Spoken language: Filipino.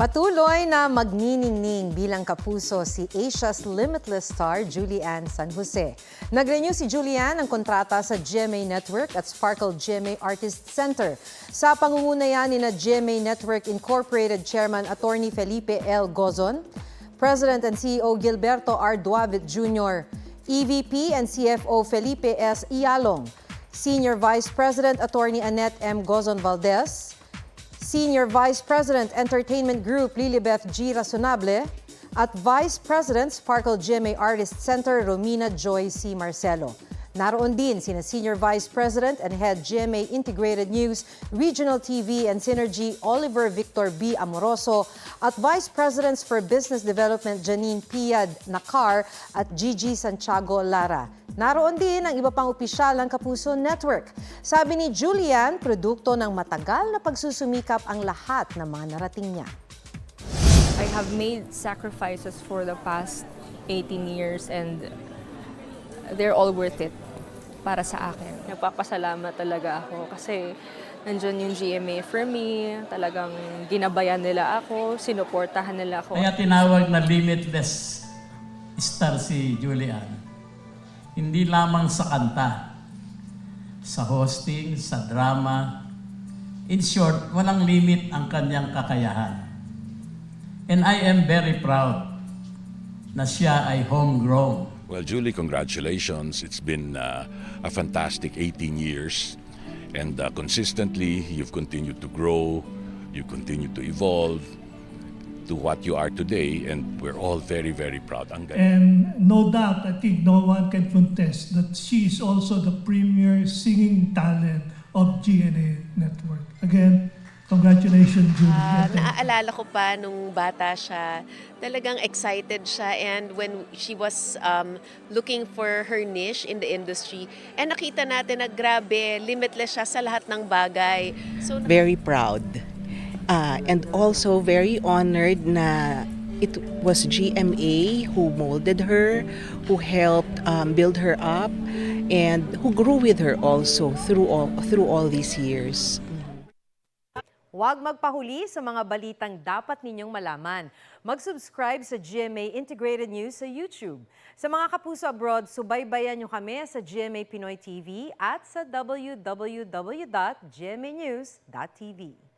Patuloy na magniningning bilang kapuso si Asia's Limitless star Julianne San Jose. Nag-renew si Julianne ng kontrata sa GMA Network at Sparkle GMA Artist Center. Sa pangungunayan ni na GMA Network Incorporated Chairman Attorney Felipe L. Gozon, President and CEO Gilberto R. Duavit Jr., EVP and CFO Felipe S. Ialong, Senior Vice President Attorney Annette M. Gozon Valdez, Senior Vice President Entertainment Group Lilibeth G. Razonable at Vice President Sparkle GMA Artist Center Romina Joy C. Marcelo. Naroon din sina Senior Vice President and Head GMA Integrated News, Regional TV and Synergy Oliver Victor B. Amoroso at Vice Presidents for Business Development Janine Piad Nakar at Gigi Santiago Lara. Naroon din ang iba pang opisyal ng Kapuso Network. Sabi ni Julianne, produkto ng matagal na pagsusumikap ang lahat ng mga narating niya. I have made sacrifices for the past 18 years and they're all worth it para sa akin. Nagpapasalamat talaga ako kasi nandyan yung GMA for me, talagang ginabayan nila ako, sinuportahan nila ako. Kaya tinawag na limitless star si Julianne. Hindi lamang sa kanta, sa hosting, sa drama. In short, walang limit ang kanyang kakayahan. And I am very proud na siya ay homegrown. Well, Julie, congratulations. It's been a fantastic 18 years. And consistently, you've continued to grow, you continue to evolve to what you are today, and we're all very, very proud. And no doubt, I think no one can contest that she is also the premier singing talent of GNA Network. Again, congratulations, Julie. Naaalala ko pa nung bata siya, talagang excited siya, and when she was looking for her niche in the industry, and nakita natin na grabe, limitless siya sa lahat ng bagay. So, very proud and also very honored na it was GMA who molded her, who helped build her up, and who grew with her also through all these years. Huwag magpahuli sa mga balitang dapat ninyong malaman. Mag-subscribe sa GMA Integrated News sa YouTube. Sa mga kapuso abroad, subaybayan nyo kami sa GMA Pinoy TV at sa www.gmanews.tv.